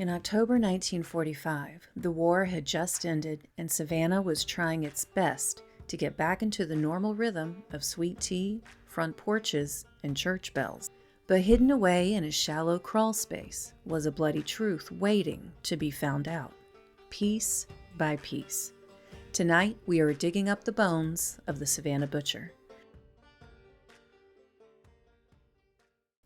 In October 1945, the war had just ended and Savannah was trying its best to get back into the normal rhythm of sweet tea, front porches, and church bells. But hidden away in a shallow crawl space was a bloody truth waiting to be found out, piece by piece. Tonight, we are digging up the bones of the Savannah Butcher.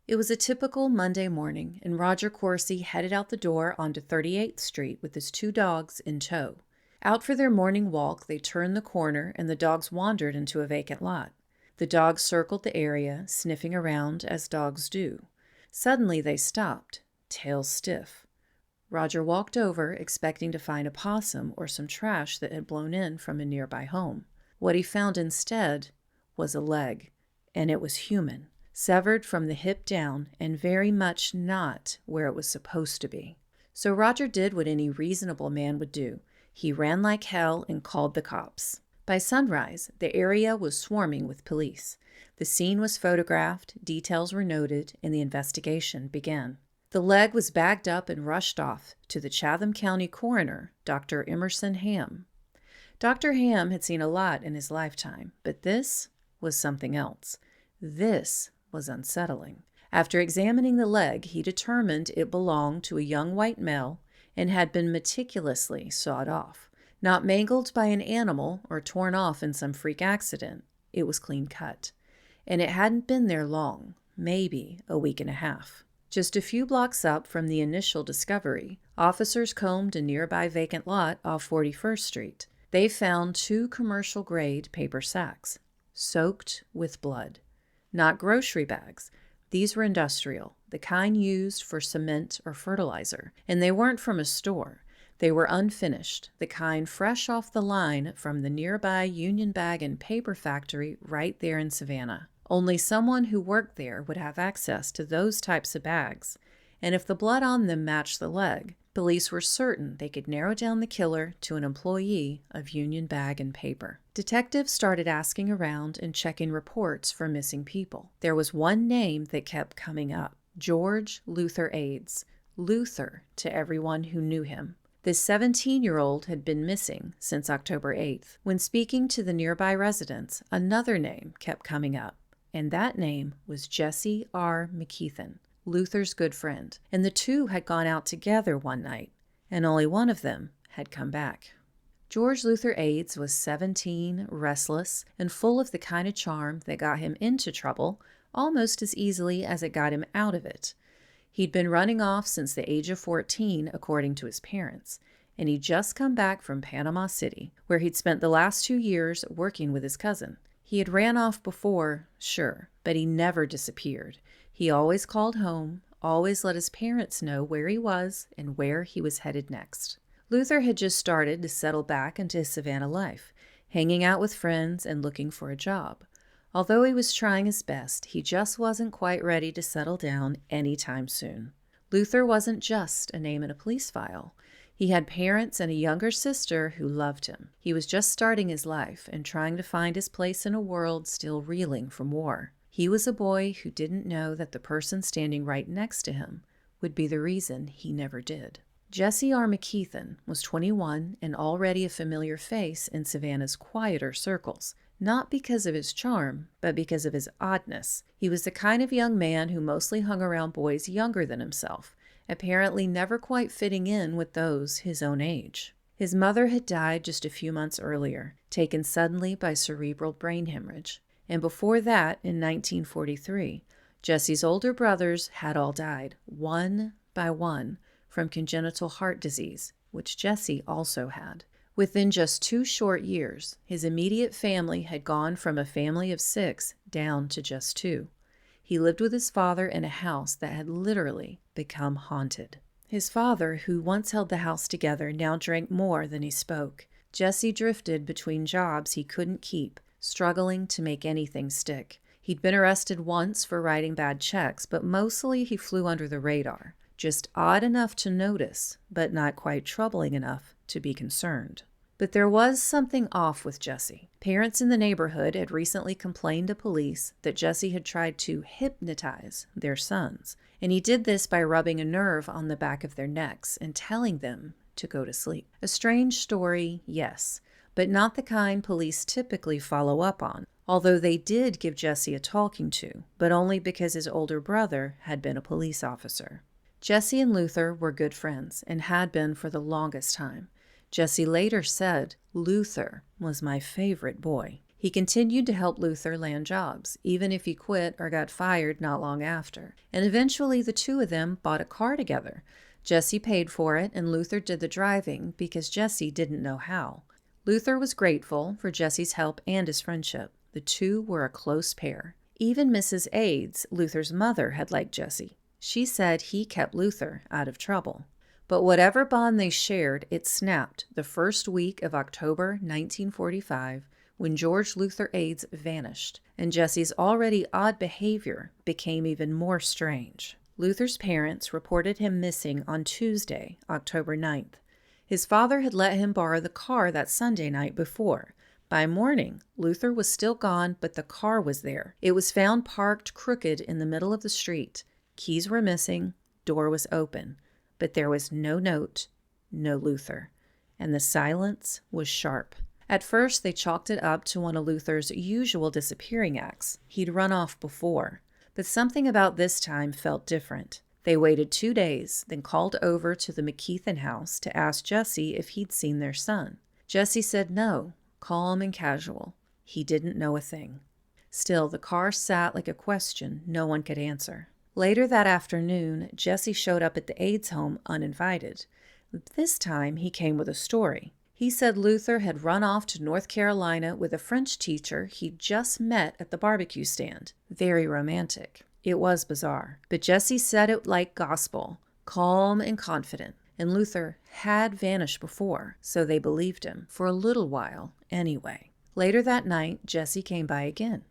It was a typical Monday morning, and Roger Corsi headed out the door onto 38th Street with his two dogs in tow. Out for their morning walk, they turned the corner, and the dogs wandered into a vacant lot. The dogs circled the area, sniffing around as dogs do. Suddenly they stopped, tails stiff. Roger walked over, expecting to find a possum or some trash that had blown in from a nearby home. What he found instead was a leg, and it was human, severed from the hip down and very much not where it was supposed to be. So Roger did what any reasonable man would do. He ran like hell and called the cops. By sunrise, the area was swarming with police. The scene was photographed, details were noted, and the investigation began. The leg was bagged up and rushed off to the Chatham County coroner, Dr. Emerson Ham. Dr. Ham had seen a lot in his lifetime, but this was something else. This was unsettling. After examining the leg, he determined it belonged to a young white male and had been meticulously sawed off. Not mangled by an animal or torn off in some freak accident. It was clean cut. And it hadn't been there long, maybe a week and a half. Just a few blocks up from the initial discovery, officers combed a nearby vacant lot off 41st Street. They found two commercial-grade paper sacks, soaked with blood. Not grocery bags. These were industrial, the kind used for cement or fertilizer, and they weren't from a store. They were unfinished, the kind fresh off the line from the nearby Union Bag and Paper Factory right there in Savannah. Only someone who worked there would have access to those types of bags, and if the blood on them matched the leg, police were certain they could narrow down the killer to an employee of Union Bag and Paper. Detectives started asking around and checking reports for missing people. There was one name that kept coming up, George Luther Aids. Luther to everyone who knew him. This 17-year-old had been missing since October 8th. When speaking to the nearby residents, another name kept coming up, and that name was Jesse R. McKeithen, Luther's good friend, and the two had gone out together one night, and only one of them had come back. George Luther Aids was 17, restless, and full of the kind of charm that got him into trouble almost as easily as it got him out of it. He'd been running off since the age of 14, according to his parents, and he'd just come back from Panama City, where he'd spent the last 2 years working with his cousin. He had ran off before, sure, but he never disappeared. He always called home, always let his parents know where he was and where he was headed next. Luther had just started to settle back into his Savannah life, hanging out with friends and looking for a job. Although he was trying his best, he just wasn't quite ready to settle down anytime soon. Luther wasn't just a name in a police file. He had parents and a younger sister who loved him. He was just starting his life and trying to find his place in a world still reeling from war. He was a boy who didn't know that the person standing right next to him would be the reason he never did. Jesse R. McKeithen was 21 and already a familiar face in Savannah's quieter circles, not because of his charm, but because of his oddness. He was the kind of young man who mostly hung around boys younger than himself, apparently never quite fitting in with those his own age. His mother had died just a few months earlier, taken suddenly by cerebral brain hemorrhage. And before that, in 1943, Jesse's older brothers had all died, one by one, from congenital heart disease, which Jesse also had. Within just 2 short years, his immediate family had gone from a family of 6 down to just 2. He lived with his father in a house that had literally become haunted. His father, who once held the house together, now drank more than he spoke. Jesse drifted between jobs he couldn't keep, struggling to make anything stick. He'd been arrested once for writing bad checks, but mostly he flew under the radar. Just odd enough to notice, but not quite troubling enough to be concerned. But there was something off with Jesse. Parents in the neighborhood had recently complained to police that Jesse had tried to hypnotize their sons, And he did this by rubbing a nerve on the back of their necks and telling them to go to sleep. A strange story, yes, but not the kind police typically follow up on, although they did give Jesse a talking to, but only because his older brother had been a police officer. Jesse and Luther were good friends and had been for the longest time. Jesse later said, "Luther was my favorite boy." He continued to help Luther land jobs, even if he quit or got fired not long after. And eventually the two of them bought a car together. Jesse paid for it and Luther did the driving because Jesse didn't know how. Luther was grateful for Jesse's help and his friendship. The two were a close pair. Even Mrs. Aids, Luther's mother, had liked Jesse. She said he kept Luther out of trouble. But whatever bond they shared, it snapped the first week of October 1945 when George Luther Aids vanished, and Jesse's already odd behavior became even more strange. Luther's parents reported him missing on Tuesday, October 9th. His father had let him borrow the car that Sunday night before. By morning, Luther was still gone, but the car was there. It was found parked crooked in the middle of the street. Keys were missing, door was open, but there was no note, no Luther, and the silence was sharp. At first, they chalked it up to one of Luther's usual disappearing acts. He'd run off before, but something about this time felt different. They waited 2 days, then called over to the McKeithen house to ask Jesse if he'd seen their son. Jesse said no, calm and casual. He didn't know a thing. Still, the car sat like a question no one could answer. Later that afternoon, Jesse showed up at the Aids home uninvited. This time, he came with a story. He said Luther had run off to North Carolina with a French teacher he'd just met at the barbecue stand. Very romantic. It was bizarre, but Jesse said it like gospel, calm and confident, and Luther had vanished before, so they believed him, for a little while anyway. Later that night, Jesse came by again.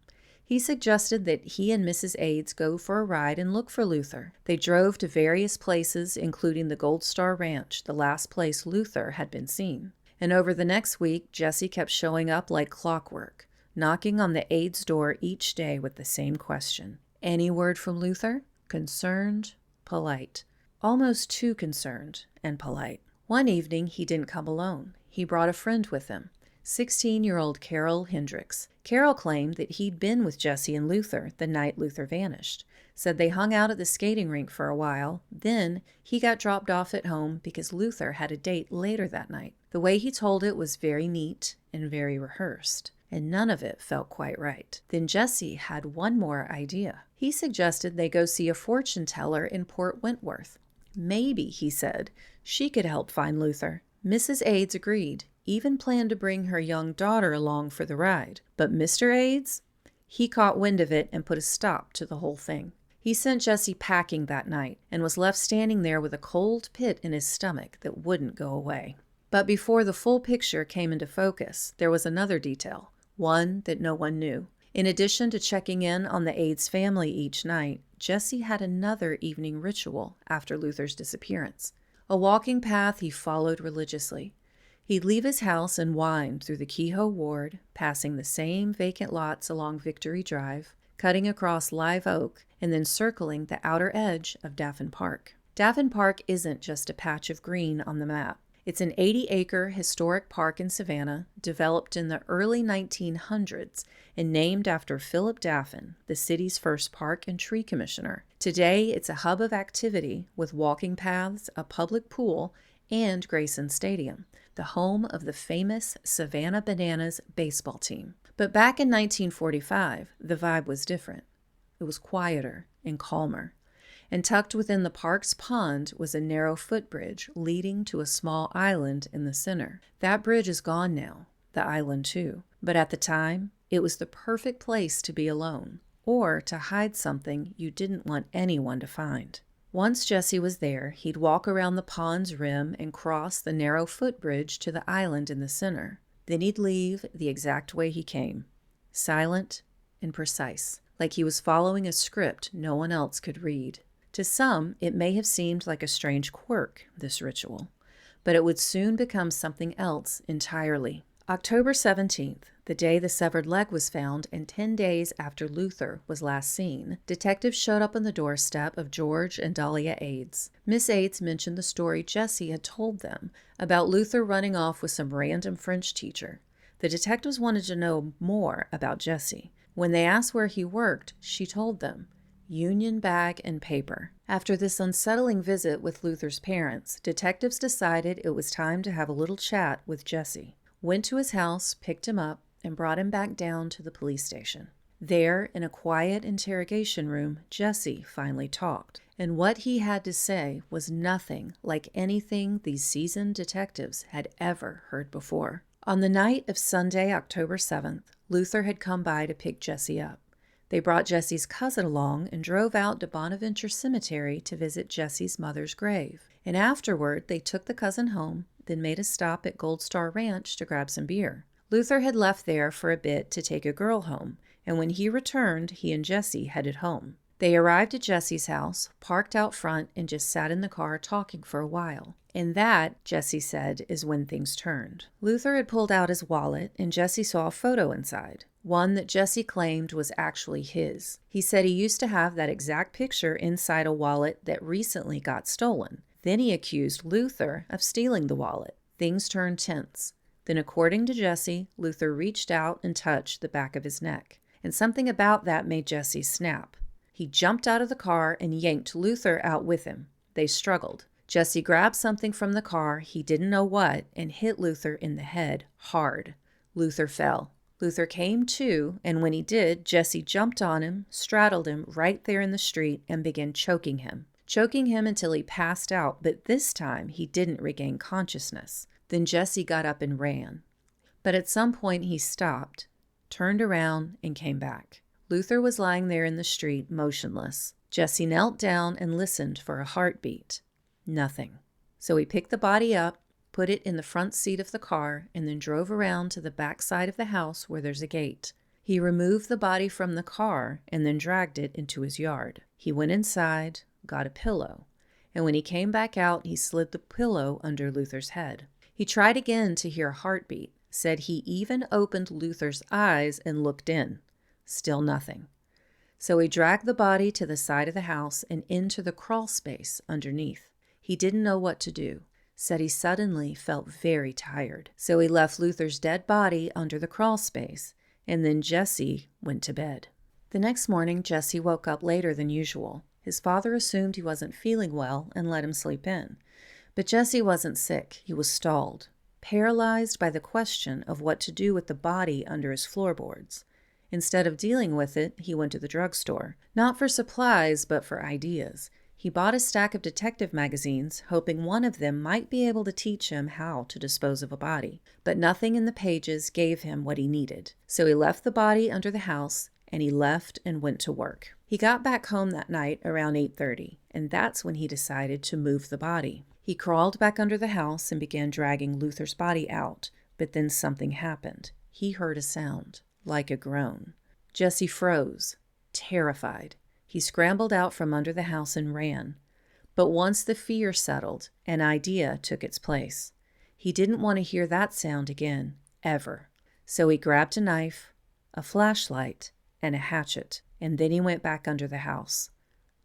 He suggested that he and Mrs. Aids go for a ride and look for Luther. They drove to various places, including the Gold Star Ranch, the last place Luther had been seen. And over the next week, Jesse kept showing up like clockwork, knocking on the Aids' door each day with the same question. Any word from Luther? Concerned, polite. Almost too concerned and polite. One evening, he didn't come alone. He brought a friend with him, 16-year-old Carol Hendricks. Carol claimed that he'd been with Jesse and Luther the night Luther vanished. Said they hung out at the skating rink for a while. Then he got dropped off at home because Luther had a date later that night. The way he told it was very neat and very rehearsed, and none of it felt quite right. Then Jesse had one more idea. He suggested they go see a fortune teller in Port Wentworth. Maybe, he said, she could help find Luther. Mrs. Aids agreed, even planned to bring her young daughter along for the ride. But Mr. Aids? He caught wind of it and put a stop to the whole thing. He sent Jesse packing that night and was left standing there with a cold pit in his stomach that wouldn't go away. But before the full picture came into focus, there was another detail, one that no one knew. In addition to checking in on the Aids family each night, Jesse had another evening ritual after Luther's disappearance. A walking path he followed religiously. He'd leave his house and wind through the Kehoe Ward, passing the same vacant lots along Victory Drive, cutting across Live Oak, and then circling the outer edge of Daffin Park. Daffin Park isn't just a patch of green on the map. It's an 80-acre historic park in Savannah, developed in the early 1900s and named after Philip Daffin, the city's first park and tree commissioner. Today, it's a hub of activity with walking paths, a public pool, and Grayson Stadium, the home of the famous Savannah Bananas baseball team. But back in 1945, the vibe was different. It was quieter and calmer. And tucked within the park's pond was a narrow footbridge leading to a small island in the center. That bridge is gone now, the island too. But at the time, it was the perfect place to be alone, or to hide something you didn't want anyone to find. Once Jesse was there, he'd walk around the pond's rim and cross the narrow footbridge to the island in the center. Then he'd leave the exact way he came, silent and precise, like he was following a script no one else could read. To some, it may have seemed like a strange quirk, this ritual, but it would soon become something else entirely. October 17th, The day the severed leg was found and 10 days after Luther was last seen, detectives showed up on the doorstep of George and Dahlia Aids. Miss Aids mentioned the story Jessie had told them about Luther running off with some random French teacher. The detectives wanted to know more about Jessie. When they asked where he worked, she told them, Union Bag and Paper. After this unsettling visit with Luther's parents, detectives decided it was time to have a little chat with Jessie. Went to his house, picked him up, and brought him back down to the police station. There, in a quiet interrogation room, Jessie finally talked, and what he had to say was nothing like anything these seasoned detectives had ever heard before. On the night of Sunday, October 7th, Luther had come by to pick Jessie up. They brought Jessie's cousin along and drove out to Bonaventure Cemetery to visit Jessie's mother's grave. And afterward, they took the cousin home, then made a stop at Gold Star Ranch to grab some beer. Luther had left there for a bit to take a girl home, and when he returned, he and Jessie headed home. They arrived at Jessie's house, parked out front, and just sat in the car talking for a while. And that, Jessie said, is when things turned. Luther had pulled out his wallet, and Jessie saw a photo inside, one that Jessie claimed was actually his. He said he used to have that exact picture inside a wallet that recently got stolen. Then he accused Luther of stealing the wallet. Things turned tense. Then, according to Jessie, Luther reached out and touched the back of his neck. And something about that made Jessie snap. He jumped out of the car and yanked Luther out with him. They struggled. Jessie grabbed something from the car, he didn't know what, and hit Luther in the head hard. Luther fell. Luther came to, and when he did, Jessie jumped on him, straddled him right there in the street, and began choking him until he passed out, but this time he didn't regain consciousness. Then Jessie got up and ran. But at some point he stopped, turned around, and came back. Luther was lying there in the street, motionless. Jessie knelt down and listened for a heartbeat. Nothing. So he picked the body up, put it in the front seat of the car, and then drove around to the back side of the house where there's a gate. He removed the body from the car and then dragged it into his yard. He went inside, got a pillow, and when he came back out, he slid the pillow under Luther's head. He tried again to hear a heartbeat, said he even opened Luther's eyes and looked in. Still nothing. So he dragged the body to the side of the house and into the crawl space underneath. He didn't know what to do. Said he suddenly felt very tired. So he left Luther's dead body under the crawl space, and then Jessie went to bed. The next morning, Jessie woke up later than usual. His father assumed he wasn't feeling well and let him sleep in. But Jessie wasn't sick. He was stalled, paralyzed by the question of what to do with the body under his floorboards. Instead of dealing with it, he went to the drugstore, not for supplies, but for ideas. He bought a stack of detective magazines, hoping one of them might be able to teach him how to dispose of a body. But nothing in the pages gave him what he needed. So he left the body under the house, and he left and went to work. He got back home that night around 8:30, and that's when he decided to move the body. He crawled back under the house and began dragging Luther's body out, but then something happened. He heard a sound, like a groan. Jessie froze, terrified. He scrambled out from under the house and ran. But once the fear settled, an idea took its place. He didn't want to hear that sound again, ever. So he grabbed a knife, a flashlight, and a hatchet, and then he went back under the house.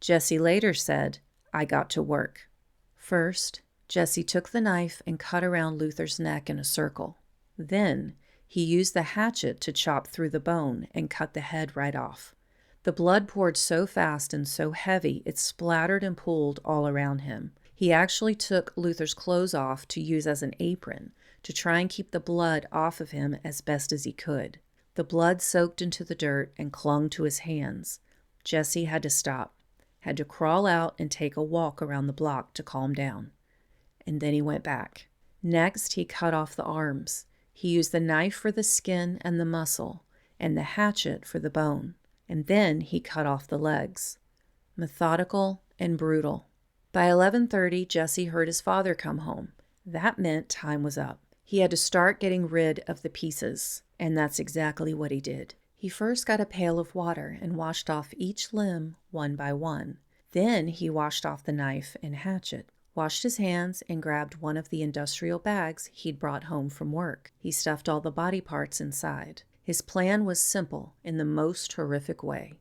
Jessie later said, "I got to work." First, Jessie took the knife and cut around Luther's neck in a circle. Then, he used the hatchet to chop through the bone and cut the head right off. The blood poured so fast and so heavy it splattered and pooled all around him. He actually took Luther's clothes off to use as an apron to try and keep the blood off of him as best as he could. The blood soaked into the dirt and clung to his hands. Jessie had to stop, had to crawl out and take a walk around the block to calm down. And then he went back. Next, he cut off the arms. He used the knife for the skin and the muscle, and the hatchet for the bone. And then he cut off the legs. Methodical and brutal. By 11:30, Jessie heard his father come home. That meant time was up. He had to start getting rid of the pieces, and that's exactly what he did. He first got a pail of water and washed off each limb one by one. Then he washed off the knife and hatchet, washed his hands, and grabbed one of the industrial bags he'd brought home from work. He stuffed all the body parts inside. His plan was simple in the most horrific way.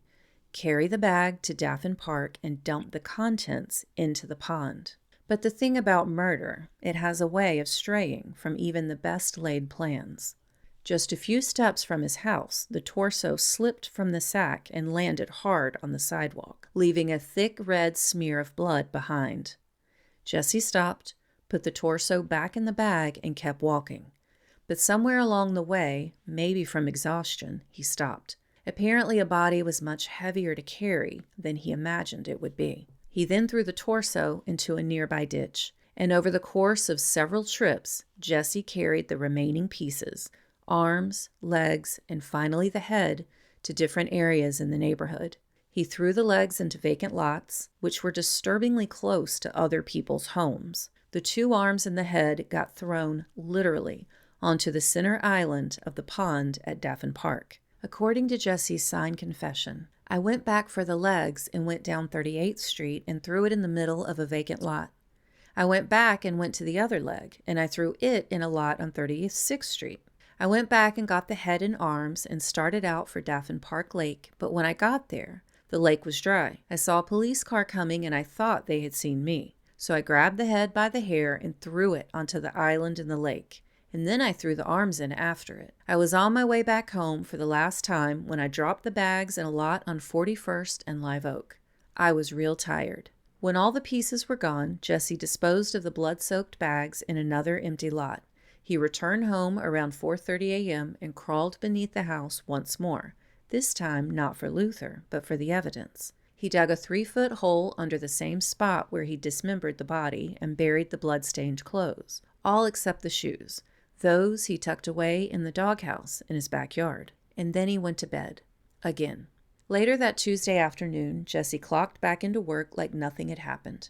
Carry the bag to Daffin Park and dump the contents into the pond. But the thing about murder, it has a way of straying from even the best laid plans. Just a few steps from his house, the torso slipped from the sack and landed hard on the sidewalk, leaving a thick red smear of blood behind. Jesse stopped, put the torso back in the bag, and kept walking. But somewhere along the way, maybe from exhaustion, he stopped. Apparently a body was much heavier to carry than he imagined it would be. He then threw the torso into a nearby ditch, and over the course of several trips, Jesse carried the remaining pieces, arms, legs, and finally the head, to different areas in the neighborhood. He threw the legs into vacant lots, which were disturbingly close to other people's homes. The 2 arms and the head got thrown, literally, onto the center island of the pond at Daffin Park. According to Jesse's signed confession, I went back for the legs and went down 38th Street and threw it in the middle of a vacant lot. I went back and went to the other leg, and I threw it in a lot on 36th Street. I went back and got the head and arms and started out for Daffin Park Lake, but when I got there, the lake was dry. I saw a police car coming and I thought they had seen me. So I grabbed the head by the hair and threw it onto the island in the lake. And then I threw the arms in after it. I was on my way back home for the last time when I dropped the bags in a lot on 41st and Live Oak. I was real tired. When all the pieces were gone, Jesse disposed of the blood-soaked bags in another empty lot. He returned home around 4:30 a.m. and crawled beneath the house once more, this time not for Luther, but for the evidence. He dug a 3-foot hole under the same spot where he dismembered the body and buried the blood-stained clothes, all except the shoes. Those he tucked away in the doghouse in his backyard. And then he went to bed. Again. Later that Tuesday afternoon, Jesse clocked back into work like nothing had happened.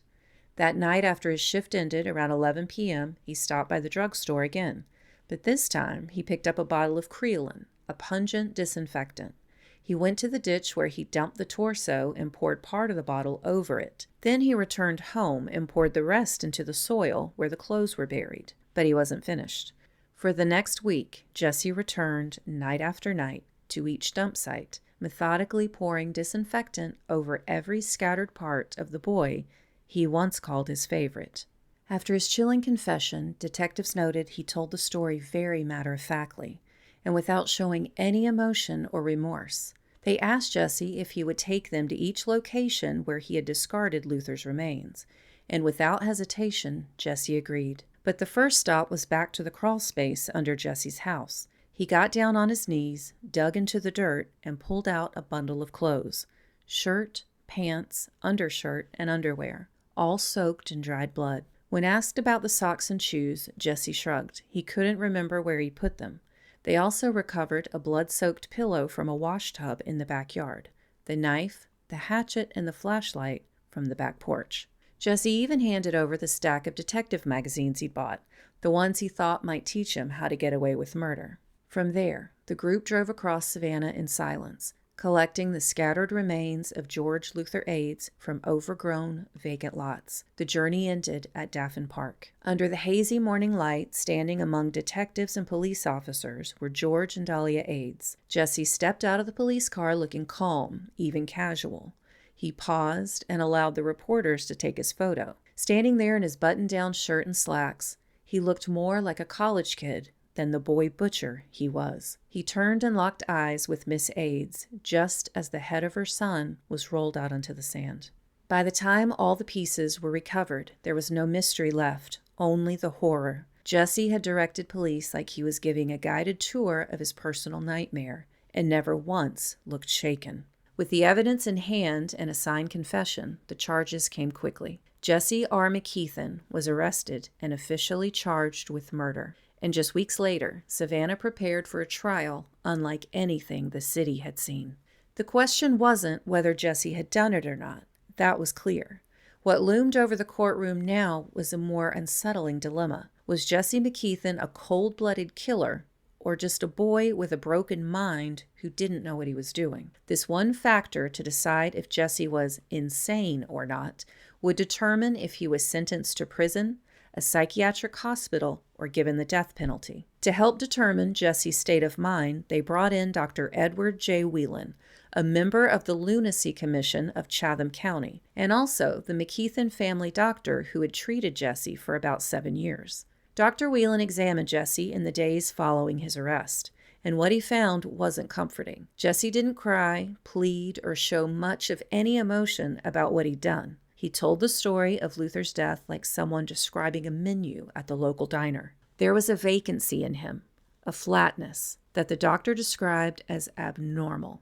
That night after his shift ended around 11 p.m., he stopped by the drugstore again. But this time, he picked up a bottle of Creolin, a pungent disinfectant. He went to the ditch where he dumped the torso and poured part of the bottle over it. Then he returned home and poured the rest into the soil where the clothes were buried. But he wasn't finished. For the next week, Jesse returned night after night to each dump site, methodically pouring disinfectant over every scattered part of the boy he once called his favorite. After his chilling confession, detectives noted he told the story very matter-of-factly and without showing any emotion or remorse. They asked Jesse if he would take them to each location where he had discarded Luther's remains, and without hesitation, Jesse agreed. But the first stop was back to the crawl space under Jesse's house. He got down on his knees, dug into the dirt, and pulled out a bundle of clothes. Shirt, pants, undershirt, and underwear, all soaked in dried blood. When asked about the socks and shoes, Jesse shrugged. He couldn't remember where he put them. They also recovered a blood-soaked pillow from a washtub in the backyard, the knife, the hatchet, and the flashlight from the back porch. Jesse even handed over the stack of detective magazines he'd bought, the ones he thought might teach him how to get away with murder. From there, the group drove across Savannah in silence, collecting the scattered remains of George Luther Aids from overgrown, vacant lots. The journey ended at Daffin Park. Under the hazy morning light, standing among detectives and police officers, were George and Dahlia Aids. Jesse stepped out of the police car looking calm, even casual. He paused and allowed the reporters to take his photo. Standing there in his button-down shirt and slacks, he looked more like a college kid than the boy butcher he was. He turned and locked eyes with Miss Aids just as the head of her son was rolled out onto the sand. By the time all the pieces were recovered, there was no mystery left, only the horror. Jesse had directed police like he was giving a guided tour of his personal nightmare, and never once looked shaken. With the evidence in hand and a signed confession, the charges came quickly. Jesse R. McKeithen was arrested and officially charged with murder. And just weeks later, Savannah prepared for a trial unlike anything the city had seen. The question wasn't whether Jesse had done it or not. That was clear. What loomed over the courtroom now was a more unsettling dilemma. Was Jesse McKeithen a cold-blooded killer, or just a boy with a broken mind who didn't know what he was doing? This one factor to decide if Jesse was insane or not would determine if he was sentenced to prison, a psychiatric hospital, or given the death penalty. To help determine Jesse's state of mind, they brought in Dr. Edward J. Whelan, a member of the Lunacy Commission of Chatham County, and also the McKeithen family doctor who had treated Jesse for about 7 years. Dr. Whelan examined Jesse in the days following his arrest, and what he found wasn't comforting. Jesse didn't cry, plead, or show much of any emotion about what he'd done. He told the story of Luther's death like someone describing a menu at the local diner. There was a vacancy in him, a flatness, that the doctor described as abnormal.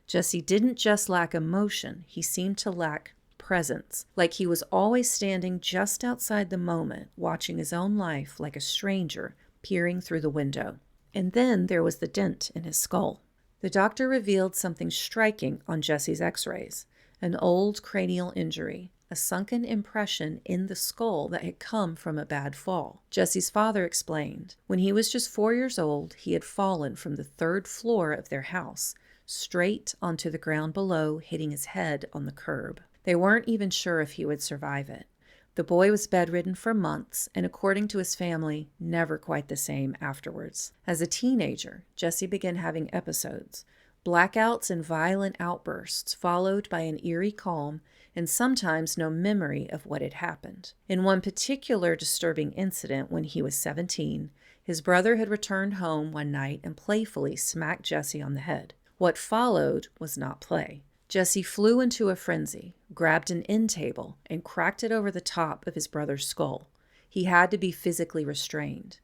Jesse didn't just lack emotion, he seemed to lack presence, like he was always standing just outside the moment, watching his own life like a stranger peering through the window. And then there was the dent in his skull. The doctor revealed something striking on Jesse's x-rays, an old cranial injury, a sunken impression in the skull that had come from a bad fall. Jesse's father explained, when he was just 4 years old, he had fallen from the 3rd floor of their house, straight onto the ground below, hitting his head on the curb. They weren't even sure if he would survive it. The boy was bedridden for months, and according to his family, never quite the same afterwards. As a teenager, Jesse began having episodes, blackouts and violent outbursts, followed by an eerie calm, and sometimes no memory of what had happened. In one particular disturbing incident when he was 17, his brother had returned home one night and playfully smacked Jesse on the head. What followed was not play. Jesse flew into a frenzy, grabbed an end table, and cracked it over the top of his brother's skull. He had to be physically restrained.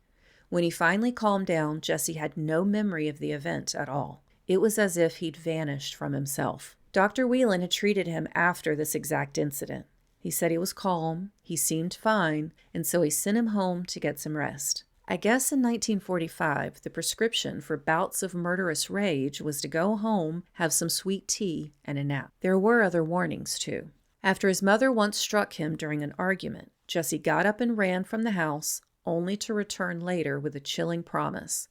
When he finally calmed down, Jesse had no memory of the event at all. It was as if he'd vanished from himself. Dr. Whelan had treated him after this exact incident. He said he was calm, he seemed fine, and so he sent him home to get some rest. I guess in 1945, the prescription for bouts of murderous rage was to go home, have some sweet tea, and a nap. There were other warnings, too. After his mother once struck him during an argument, Jesse got up and ran from the house, only to return later with a chilling promise.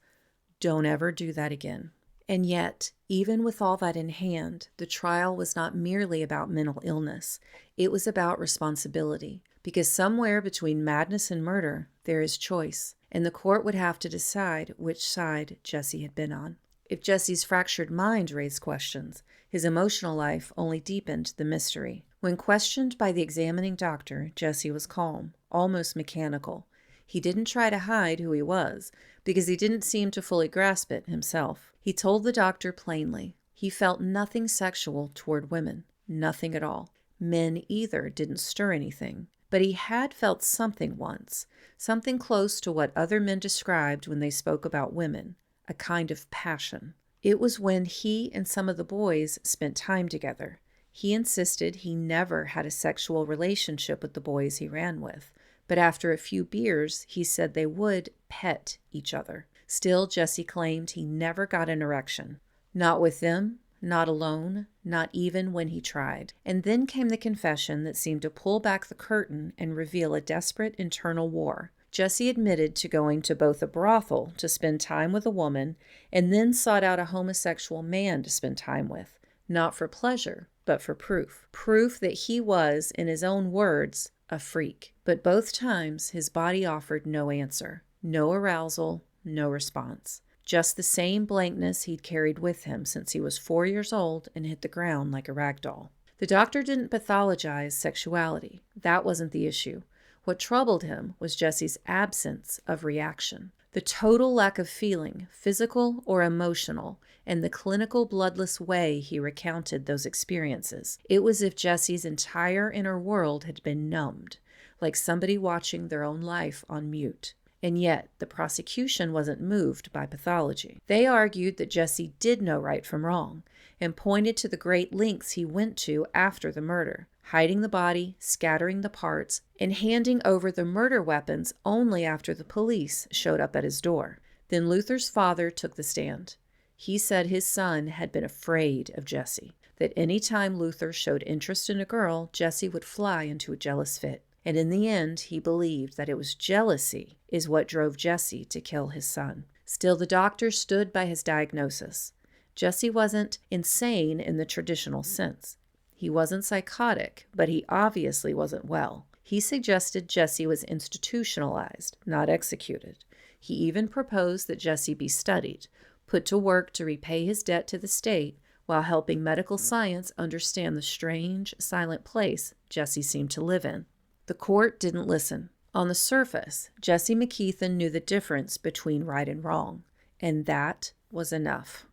Don't ever do that again. And yet, even with all that in hand, the trial was not merely about mental illness. It was about responsibility, because somewhere between madness and murder, there is choice, and the court would have to decide which side Jesse had been on. If Jesse's fractured mind raised questions, his emotional life only deepened the mystery. When questioned by the examining doctor, Jesse was calm, almost mechanical. He didn't try to hide who he was, because he didn't seem to fully grasp it himself. He told the doctor plainly he felt nothing sexual toward women, nothing at all. Men either didn't stir anything, but he had felt something once, something close to what other men described when they spoke about women, a kind of passion. It was when he and some of the boys spent time together. He insisted he never had a sexual relationship with the boys he ran with, but after a few beers, he said they would pet each other. Still, Jesse claimed he never got an erection. Not with them, not alone, not even when he tried. And then came the confession that seemed to pull back the curtain and reveal a desperate internal war. Jesse admitted to going to both a brothel to spend time with a woman and then sought out a homosexual man to spend time with, not for pleasure, but for proof. Proof that he was, in his own words, a freak. But both times his body offered no answer, no arousal, no response. Just the same blankness he'd carried with him since he was 4 years old and hit the ground like a rag doll. The doctor didn't pathologize sexuality. That wasn't the issue. What troubled him was Jesse's absence of reaction. The total lack of feeling, physical or emotional, and the clinical bloodless way he recounted those experiences. It was as if Jesse's entire inner world had been numbed, like somebody watching their own life on mute. And yet, the prosecution wasn't moved by pathology. They argued that Jesse did know right from wrong, and pointed to the great lengths he went to after the murder, hiding the body, scattering the parts, and handing over the murder weapons only after the police showed up at his door. Then Luther's father took the stand. He said his son had been afraid of Jesse, that any time Luther showed interest in a girl, Jesse would fly into a jealous fit. And in the end, he believed that it was jealousy is what drove Jesse to kill his son. Still, the doctor stood by his diagnosis. Jesse wasn't insane in the traditional sense. He wasn't psychotic, but he obviously wasn't well. He suggested Jesse was institutionalized, not executed. He even proposed that Jesse be studied, put to work to repay his debt to the state while helping medical science understand the strange, silent place Jesse seemed to live in. The court didn't listen. On the surface, Jesse McKeithen knew the difference between right and wrong, and that was enough.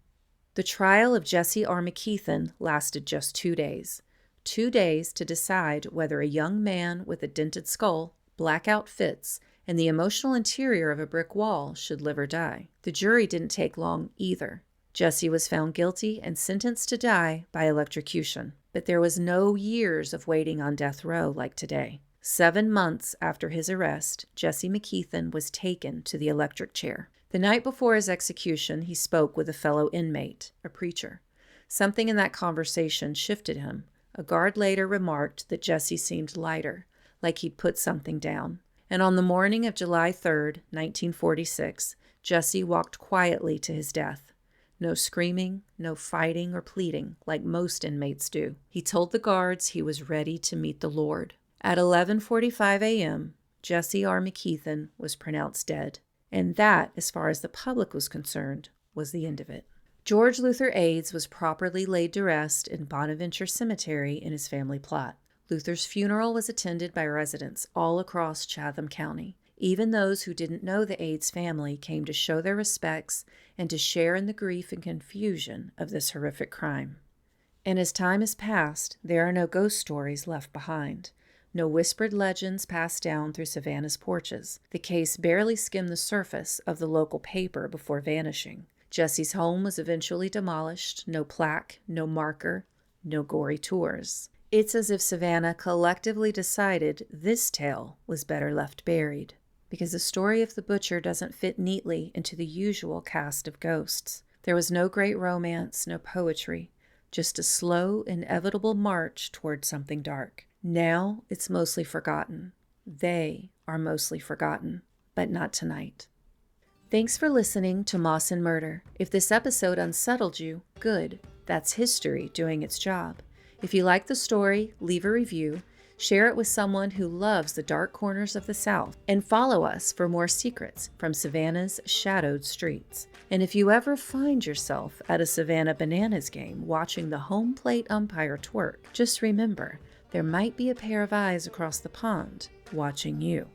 The trial of Jesse R. McKeithen lasted just 2 days. 2 days to decide whether a young man with a dented skull, blackout fits, and the emotional interior of a brick wall should live or die. The jury didn't take long either. Jesse was found guilty and sentenced to die by electrocution. But there was no years of waiting on death row like today. 7 months after his arrest, Jesse McKeithen was taken to the electric chair. The night before his execution, he spoke with a fellow inmate, a preacher. Something in that conversation shifted him. A guard later remarked that Jesse seemed lighter, like he'd put something down. And on the morning of July 3rd, 1946, Jesse walked quietly to his death. No screaming, no fighting or pleading like most inmates do. He told the guards he was ready to meet the Lord. At 11:45 a.m., Jesse R. McKeithen was pronounced dead. And that, as far as the public was concerned, was the end of it. George Luther Ades was properly laid to rest in Bonaventure Cemetery in his family plot. Luther's funeral was attended by residents all across Chatham County. Even those who didn't know the Ades family came to show their respects and to share in the grief and confusion of this horrific crime. And as time has passed, there are no ghost stories left behind. No whispered legends passed down through Savannah's porches. The case barely skimmed the surface of the local paper before vanishing. Jesse's home was eventually demolished. No plaque, no marker, no gory tours. It's as if Savannah collectively decided this tale was better left buried, because the story of the butcher doesn't fit neatly into the usual cast of ghosts. There was no great romance, no poetry, just a slow, inevitable march toward something dark. Now it's mostly forgotten. They are mostly forgotten, but not tonight. Thanks for listening to Moss and Murder. If this episode unsettled you, good. That's history doing its job. If you like the story, leave a review, share it with someone who loves the dark corners of the South, and follow us for more secrets from Savannah's shadowed streets. And if you ever find yourself at a Savannah Bananas game watching the home plate umpire twerk, just remember, there might be a pair of eyes across the pond watching you.